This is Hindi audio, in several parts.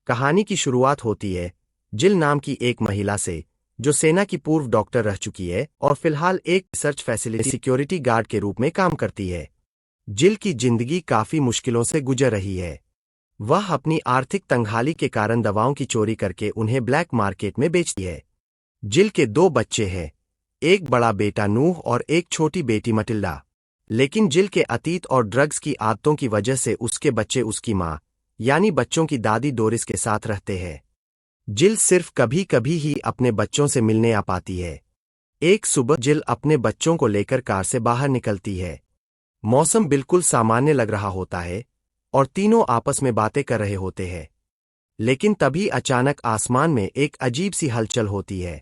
कहानी की शुरुआत होती है जिल नाम की एक महिला से, जो सेना की पूर्व डॉक्टर रह चुकी है और फिलहाल एक रिसर्च फैसिलिटी सिक्योरिटी गार्ड के रूप में काम करती है। जिल की जिंदगी काफी मुश्किलों से गुजर रही है। वह अपनी आर्थिक तंगहाली के कारण दवाओं की चोरी करके उन्हें ब्लैक मार्केट में बेचती है। जिल के 2 बच्चे हैं, एक बड़ा बेटा नूह और एक छोटी बेटी मटिल्डा। लेकिन जिल के अतीत और ड्रग्स की आदतों की वजह से उसके बच्चे उसकी माँ यानी बच्चों की दादी डोरिस के साथ रहते हैं। जिल सिर्फ कभी कभी ही अपने बच्चों से मिलने आ पाती है। एक सुबह जिल अपने बच्चों को लेकर कार से बाहर निकलती है। मौसम बिल्कुल सामान्य लग रहा होता है और तीनों आपस में बातें कर रहे होते हैं। लेकिन तभी अचानक आसमान में एक अजीब सी हलचल होती है।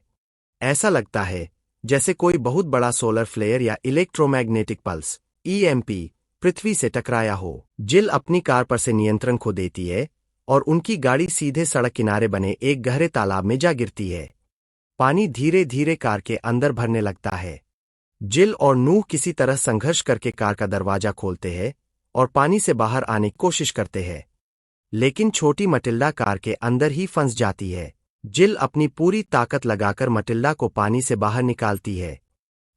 ऐसा लगता है जैसे कोई बहुत बड़ा सोलर फ्लेयर या इलेक्ट्रोमैग्नेटिक पल्स ईएमपी पृथ्वी से टकराया हो। जिल अपनी कार पर से नियंत्रण खो देती है और उनकी गाड़ी सीधे सड़क किनारे बने एक गहरे तालाब में जा गिरती है। पानी धीरे धीरे कार के अंदर भरने लगता है। जिल और नूह किसी तरह संघर्ष करके कार का दरवाजा खोलते हैं और पानी से बाहर आने की कोशिश करते हैं। लेकिन छोटी मटिल्डा कार के अंदर ही फंस जाती है। जिल अपनी पूरी ताकत लगाकर मटिल्डा को पानी से बाहर निकालती है।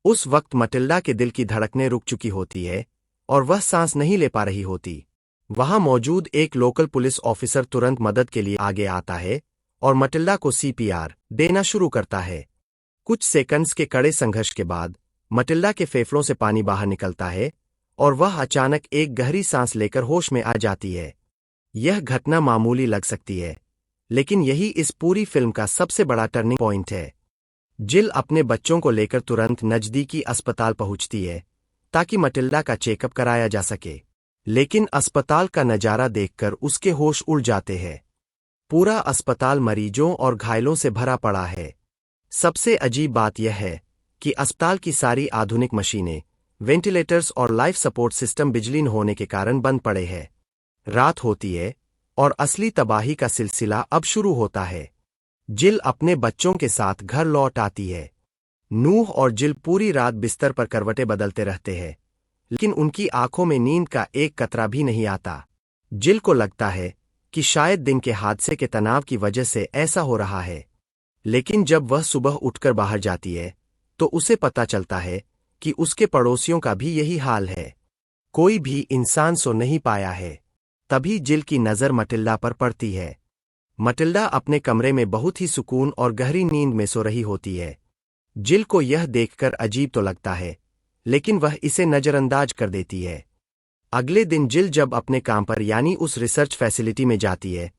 उस वक्त मटिल्डा के दिल की धड़कनें रुक चुकी होती है और वह सांस नहीं ले पा रही होती। वहां मौजूद एक लोकल पुलिस ऑफिसर तुरंत मदद के लिए आगे आता है और मटिल्डा को सीपीआर देना शुरू करता है। कुछ सेकंड्स के कड़े संघर्ष के बाद मटिल्डा के फेफड़ों से पानी बाहर निकलता है और वह अचानक एक गहरी सांस लेकर होश में आ जाती है। यह घटना मामूली लग सकती है, लेकिन यही इस पूरी फिल्म का सबसे बड़ा टर्निंग पॉइंट है। जिल अपने बच्चों को लेकर तुरंत नजदीकी अस्पताल पहुंचती है ताकि मटिल्डा का चेकअप कराया जा सके। लेकिन अस्पताल का नजारा देखकर उसके होश उड़ जाते हैं। पूरा अस्पताल मरीजों और घायलों से भरा पड़ा है। सबसे अजीब बात यह है कि अस्पताल की सारी आधुनिक मशीनें, वेंटिलेटर्स और लाइफ सपोर्ट सिस्टम बिजली न होने के कारण बंद पड़े हैं। रात होती है और असली तबाही का सिलसिला अब शुरू होता है। जिल अपने बच्चों के साथ घर लौट आती है। नूह और जिल पूरी रात बिस्तर पर करवटें बदलते रहते हैं, लेकिन उनकी आंखों में नींद का एक कतरा भी नहीं आता। जिल को लगता है कि शायद दिन के हादसे के तनाव की वजह से ऐसा हो रहा है। लेकिन जब वह सुबह उठकर बाहर जाती है तो उसे पता चलता है कि उसके पड़ोसियों का भी यही हाल है। कोई भी इंसान सो नहीं पाया है। तभी जिल की नज़र मटिल्डा पर पड़ती है। मटिल्डा अपने कमरे में बहुत ही सुकून और गहरी नींद में सो रही होती है। जिल को यह देखकर अजीब तो लगता है, लेकिन वह इसे नजरअंदाज कर देती है। अगले दिन जिल जब अपने काम पर यानी उस रिसर्च फैसिलिटी में जाती है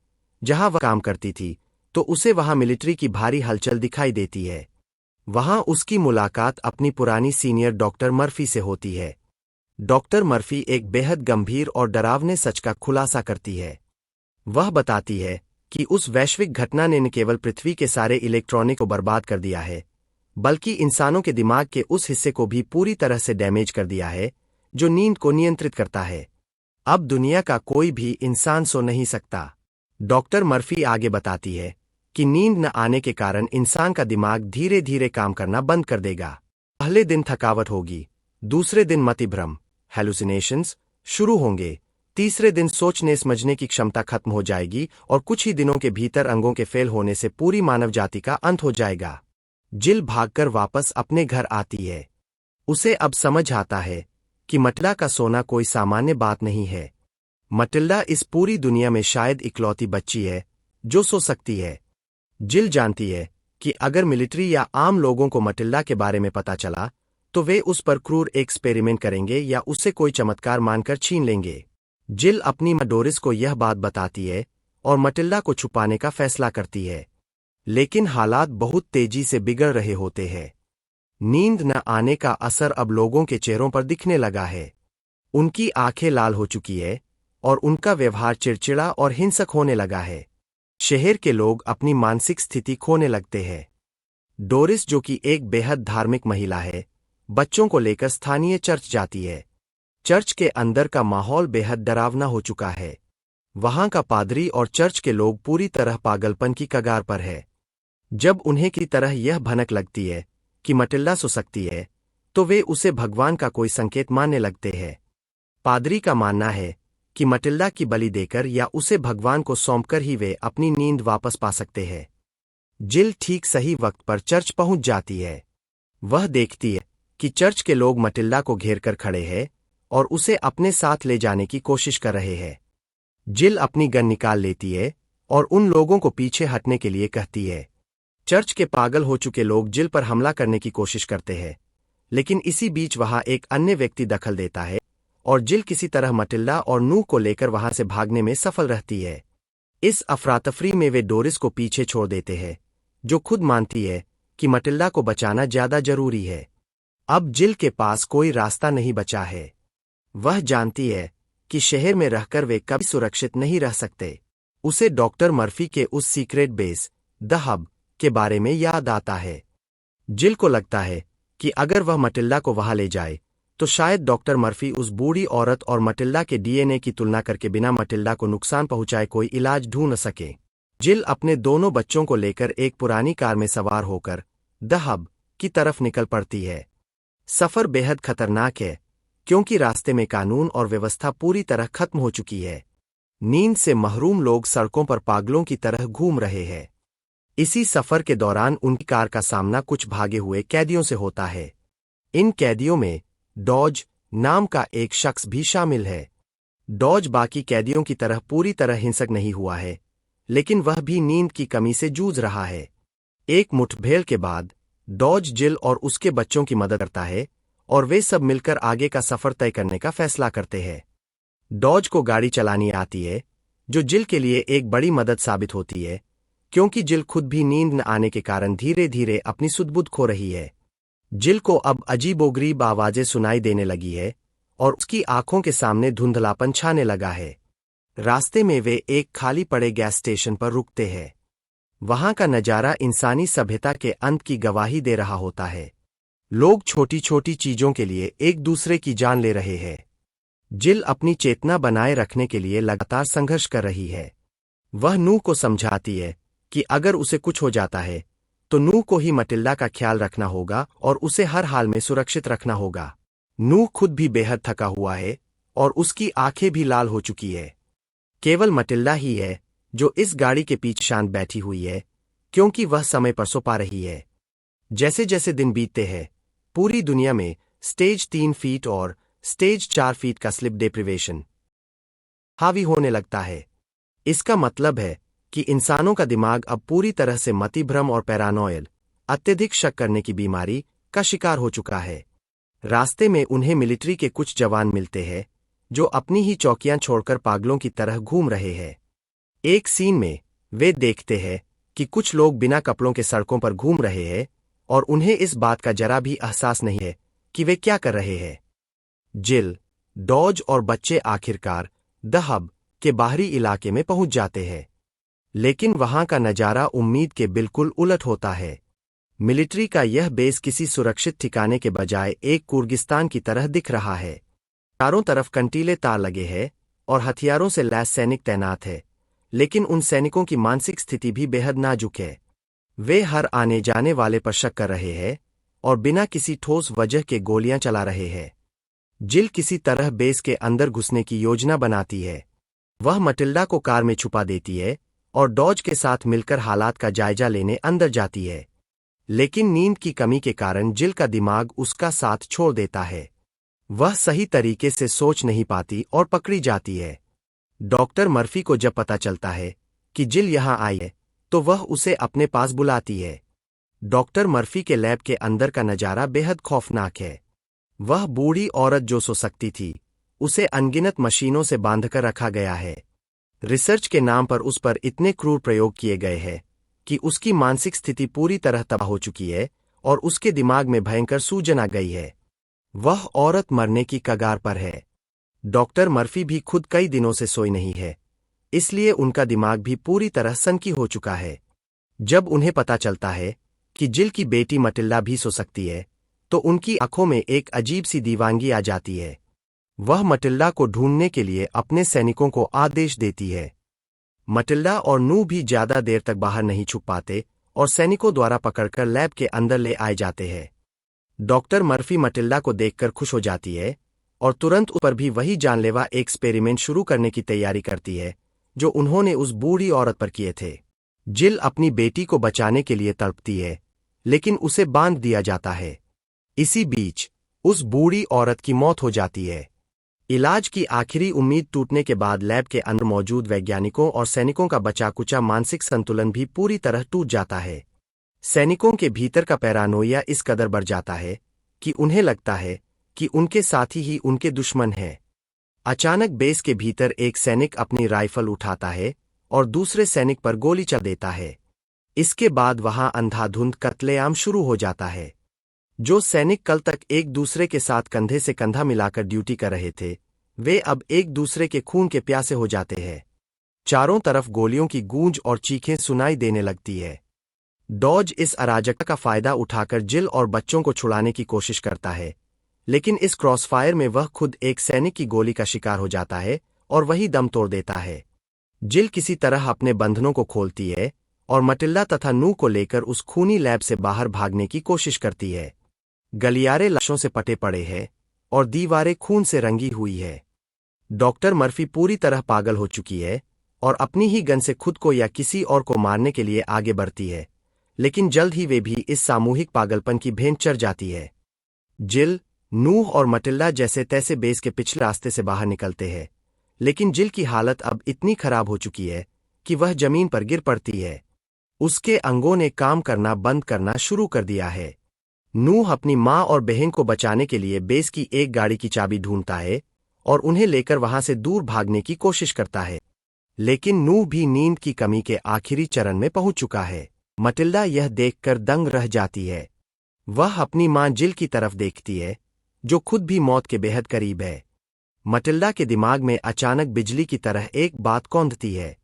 जहां वह काम करती थी, तो उसे वहां मिलिट्री की भारी हलचल दिखाई देती है। वहां उसकी मुलाकात अपनी पुरानी सीनियर डॉक्टर मर्फी से होती है। डॉक्टर मर्फी एक बेहद गंभीर और डरावने सच का खुलासा करती है। वह बताती है कि उस वैश्विक घटना ने न केवल पृथ्वी के सारे इलेक्ट्रॉनिक को बर्बाद कर दिया है, बल्कि इंसानों के दिमाग के उस हिस्से को भी पूरी तरह से डैमेज कर दिया है जो नींद को नियंत्रित करता है। अब दुनिया का कोई भी इंसान सो नहीं सकता। डॉक्टर मर्फी आगे बताती है कि नींद न आने के कारण इंसान का दिमाग धीरे धीरे काम करना बंद कर देगा। पहले दिन थकावट होगी, दूसरे दिन मतिभ्रम हेलुसिनेशंस शुरू होंगे, तीसरे दिन सोचने समझने की क्षमता खत्म हो जाएगी और कुछ ही दिनों के भीतर अंगों के फेल होने से पूरी मानव जाति का अंत हो जाएगा। जिल भागकर वापस अपने घर आती है। उसे अब समझ आता है कि मटिल्डा का सोना कोई सामान्य बात नहीं है। मटिल्डा इस पूरी दुनिया में शायद इकलौती बच्ची है जो सो सकती है। जिल जानती है कि अगर मिलिट्री या आम लोगों को मटिल्डा के बारे में पता चला तो वे उस पर क्रूर एक्सपेरिमेंट करेंगे या उसे कोई चमत्कार मानकर छीन लेंगे। जिल अपनी मां डोरिस को यह बात बताती है और मटिल्डा को छुपाने का फैसला करती है। लेकिन हालात बहुत तेजी से बिगड़ रहे होते हैं। नींद न आने का असर अब लोगों के चेहरों पर दिखने लगा है। उनकी आंखें लाल हो चुकी है और उनका व्यवहार चिड़चिड़ा और हिंसक होने लगा है। शहर के लोग अपनी मानसिक स्थिति खोने लगते हैं। डोरिस, जो कि एक बेहद धार्मिक महिला है, बच्चों को लेकर स्थानीय चर्च जाती है। चर्च के अंदर का माहौल बेहद डरावना हो चुका है। वहां का पादरी और चर्च के लोग पूरी तरह पागलपन की कगार पर है। जब उन्हें की तरह यह भनक लगती है कि मटिल्डा सो सकती है, तो वे उसे भगवान का कोई संकेत मानने लगते हैं। पादरी का मानना है कि मटिल्डा की बलि देकर या उसे भगवान को सौंपकर ही वे अपनी नींद वापस पा सकते हैं। जिल ठीक सही वक्त पर चर्च पहुंच जाती है। वह देखती है कि चर्च के लोग मटिल्डा को घेर कर खड़े हैं और उसे अपने साथ ले जाने की कोशिश कर रहे हैं। जिल अपनी गन निकाल लेती है और उन लोगों को पीछे हटने के लिए कहती है। चर्च के पागल हो चुके लोग जिल पर हमला करने की कोशिश करते हैं, लेकिन इसी बीच वहां एक अन्य व्यक्ति दखल देता है और जिल किसी तरह मटिल्डा और नूह को लेकर वहां से भागने में सफल रहती है। इस अफरातफरी में वे डोरिस को पीछे छोड़ देते हैं, जो खुद मानती है कि मटिल्डा को बचाना ज्यादा जरूरी है। अब जिल के पास कोई रास्ता नहीं बचा है। वह जानती है कि शहर में रहकर वे कभी सुरक्षित नहीं रह सकते। उसे डॉक्टर मर्फी के उस सीक्रेट बेस द हब के बारे में याद आता है। जिल को लगता है कि अगर वह मटिल्डा को वहां ले जाए तो शायद डॉक्टर मर्फी उस बूढ़ी औरत और मटिल्डा के डीएनए की तुलना करके बिना मटिल्डा को नुकसान पहुंचाए कोई इलाज ढूंढ सके। जिल अपने दोनों बच्चों को लेकर एक पुरानी कार में सवार होकर द हब की तरफ निकल पड़ती है। सफर बेहद खतरनाक है क्योंकि रास्ते में कानून और व्यवस्था पूरी तरह खत्म हो चुकी है। नींद से महरूम लोग सड़कों पर पागलों की तरह घूम रहे हैं। इसी सफर के दौरान उनकी कार का सामना कुछ भागे हुए कैदियों से होता है। इन कैदियों में डॉज नाम का एक शख्स भी शामिल है। डॉज बाकी कैदियों की तरह पूरी तरह हिंसक नहीं हुआ है, लेकिन वह भी नींद की कमी से जूझ रहा है। एक मुठभेड़ के बाद डॉज जिल और उसके बच्चों की मदद करता है और वे सब मिलकर आगे का सफर तय करने का फैसला करते हैं। डॉज को गाड़ी चलानी आती है, जो जिल के लिए एक बड़ी मदद साबित होती है, क्योंकि जिल खुद भी नींद न आने के कारण धीरे धीरे अपनी सुध-बुध खो रही है। जिल को अब अजीबोगरीब आवाजें सुनाई देने लगी है और उसकी आंखों के सामने धुंधलापन छाने लगा है। रास्ते में वे एक खाली पड़े गैस स्टेशन पर रुकते हैं। वहां का नजारा इंसानी सभ्यता के अंत की गवाही दे रहा होता है। लोग छोटी छोटी चीजों के लिए एक दूसरे की जान ले रहे हैं। जिल अपनी चेतना बनाए रखने के लिए लगातार संघर्ष कर रही है। वह नूह को समझाती है कि अगर उसे कुछ हो जाता है तो नूह को ही मटिल्डा का ख्याल रखना होगा और उसे हर हाल में सुरक्षित रखना होगा। नूह खुद भी बेहद थका हुआ है और उसकी आंखें भी लाल हो चुकी है। केवल मटिल्डा ही है जो इस गाड़ी के पीछे शांत बैठी हुई है, क्योंकि वह समय पर सो पा रही है। जैसे जैसे दिन बीतते हैं, पूरी दुनिया में स्टेज 3 फीट और स्टेज 4 फीट का स्लिप डेप्रिवेशन हावी होने लगता है। इसका मतलब है कि इंसानों का दिमाग अब पूरी तरह से मतिभ्रम और पैरानॉयल अत्यधिक शक करने की बीमारी का शिकार हो चुका है। रास्ते में उन्हें मिलिट्री के कुछ जवान मिलते हैं जो अपनी ही चौकियां छोड़कर पागलों की तरह घूम रहे हैं। एक सीन में वे देखते हैं कि कुछ लोग बिना कपड़ों के सड़कों पर घूम रहे हैं और उन्हें इस बात का जरा भी एहसास नहीं है कि वे क्या कर रहे हैं। जिल, डॉज और बच्चे आखिरकार द हब के बाहरी इलाके में पहुंच जाते हैं, लेकिन वहां का नजारा उम्मीद के बिल्कुल उलट होता है। मिलिट्री का यह बेस किसी सुरक्षित ठिकाने के बजाय एक कुर्गिस्तान की तरह दिख रहा है। चारों तरफ कंटीले तार लगे हैं और हथियारों से लैस सैनिक तैनात है, लेकिन उन सैनिकों की मानसिक स्थिति भी बेहद नाजुक है। वे हर आने जाने वाले पर शक कर रहे हैं और बिना किसी ठोस वजह के गोलियां चला रहे हैं। जिल किसी तरह बेस के अंदर घुसने की योजना बनाती है। वह मटिल्डा को कार में छुपा देती है और डॉज के साथ मिलकर हालात का जायजा लेने अंदर जाती है, लेकिन नींद की कमी के कारण जिल का दिमाग उसका साथ छोड़ देता है। वह सही तरीके से सोच नहीं पाती और पकड़ी जाती है। डॉक्टर मर्फी को जब पता चलता है कि जिल यहां आई है तो वह उसे अपने पास बुलाती है। डॉक्टर मर्फी के लैब के अंदर का नजारा बेहद खौफनाक है। वह बूढ़ी औरत जो सो सकती थी, उसे अनगिनत मशीनों से बांधकर रखा गया है। रिसर्च के नाम पर उस पर इतने क्रूर प्रयोग किए गए हैं कि उसकी मानसिक स्थिति पूरी तरह तबाह हो चुकी है और उसके दिमाग में भयंकर सूजन आ गई है। वह औरत मरने की कगार पर है। डॉक्टर मर्फी भी खुद कई दिनों से सोई नहीं है, इसलिए उनका दिमाग भी पूरी तरह सनकी हो चुका है। जब उन्हें पता चलता है कि जिल की बेटी मटिल्डा भी सो सकती है, तो उनकी आंखों में एक अजीब सी दीवानगी आ जाती है। वह मटिल्डा को ढूंढने के लिए अपने सैनिकों को आदेश देती है। मटिल्डा और नूह भी ज्यादा देर तक बाहर नहीं छुप पाते और सैनिकों द्वारा पकड़कर लैब के अंदर ले आए जाते हैं। डॉक्टर मर्फी मटिल्डा को देखकर खुश हो जाती है और तुरंत उस पर भी वही जानलेवा एक्सपेरिमेंट शुरू करने की तैयारी करती है जो उन्होंने उस बूढ़ी औरत पर किए थे। जिल अपनी बेटी को बचाने के लिए तड़पती है, लेकिन उसे बांध दिया जाता है। इसी बीच उस बूढ़ी औरत की मौत हो जाती है। इलाज की आखिरी उम्मीद टूटने के बाद लैब के अंदर मौजूद वैज्ञानिकों और सैनिकों का बचा-कुचा मानसिक संतुलन भी पूरी तरह टूट जाता है। सैनिकों के भीतर का पैरानोइया इस कदर बढ़ जाता है कि उन्हें लगता है कि उनके साथी ही उनके दुश्मन हैं। अचानक बेस के भीतर एक सैनिक अपनी राइफल उठाता है और दूसरे सैनिक पर गोली चला देता है। इसके बाद वहां अंधाधुंध कत्लेआम शुरू हो जाता है। जो सैनिक कल तक एक दूसरे के साथ कंधे से कंधा मिलाकर ड्यूटी कर रहे थे, वे अब एक दूसरे के खून के प्यासे हो जाते हैं। चारों तरफ गोलियों की गूंज और चीखें सुनाई देने लगती है। डॉज इस अराजकता का फायदा उठाकर जिल और बच्चों को छुड़ाने की कोशिश करता है, लेकिन इस क्रॉसफायर में वह खुद एक सैनिक की गोली का शिकार हो जाता है और वही दम तोड़ देता है। जिल किसी तरह अपने बंधनों को खोलती है और मटिल्डा तथा नू को लेकर उस खूनी लैब से बाहर भागने की कोशिश करती है। गलियारे लाशों से पटे पड़े हैं और दीवारें खून से रंगी हुई है। डॉक्टर मर्फी पूरी तरह पागल हो चुकी है और अपनी ही गन से खुद को या किसी और को मारने के लिए आगे बढ़ती है, लेकिन जल्द ही वे भी इस सामूहिक पागलपन की भेंट चढ़ जाती है। जिल, नूह और मटिल्डा जैसे तैसे बेस के पिछले रास्ते से बाहर निकलते हैं, लेकिन जिल की हालत अब इतनी खराब हो चुकी है कि वह जमीन पर गिर पड़ती है। उसके अंगों ने काम करना बंद करना शुरू कर दिया है। नूह अपनी माँ और बहन को बचाने के लिए बेस की एक गाड़ी की चाबी ढूंढता है और उन्हें लेकर वहां से दूर भागने की कोशिश करता है, लेकिन नूह भी नींद की कमी के आखिरी चरण में पहुंच चुका है। मटिल्डा यह देखकर दंग रह जाती है। वह अपनी माँ जिल की तरफ देखती है, जो खुद भी मौत के बेहद करीब है। मटिल्डा के दिमाग में अचानक बिजली की तरह एक बात कौंधती है।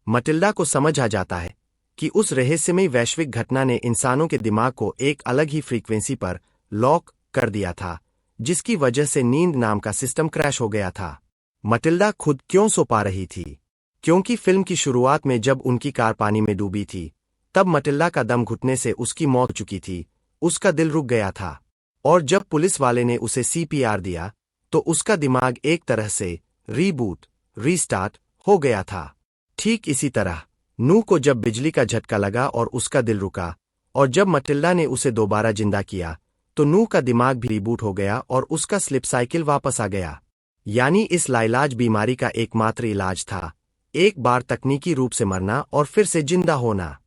मटिल्डा को समझ आ जाता है कि उस रहस्यमयी वैश्विक घटना ने इंसानों के दिमाग को एक अलग ही फ्रीक्वेंसी पर लॉक कर दिया था, जिसकी वजह से नींद नाम का सिस्टम क्रैश हो गया था। मटिल्डा खुद क्यों सो पा रही थी? क्योंकि फिल्म की शुरुआत में जब उनकी कार पानी में डूबी थी, तब मटिल्डा का दम घुटने से उसकी मौत हो चुकी थी, उसका दिल रुक गया था, और जब पुलिस वाले ने उसे सीपीआर दिया तो उसका दिमाग एक तरह से रीस्टार्ट हो गया था। ठीक इसी तरह नूह को जब बिजली का झटका लगा और उसका दिल रुका, और जब मटिल्डा ने उसे दोबारा जिंदा किया, तो नूह का दिमाग भी रीबूट हो गया और उसका स्लिप साइकिल वापस आ गया। यानी इस लाइलाज बीमारी का एकमात्र इलाज था एक बार तकनीकी रूप से मरना और फिर से जिंदा होना।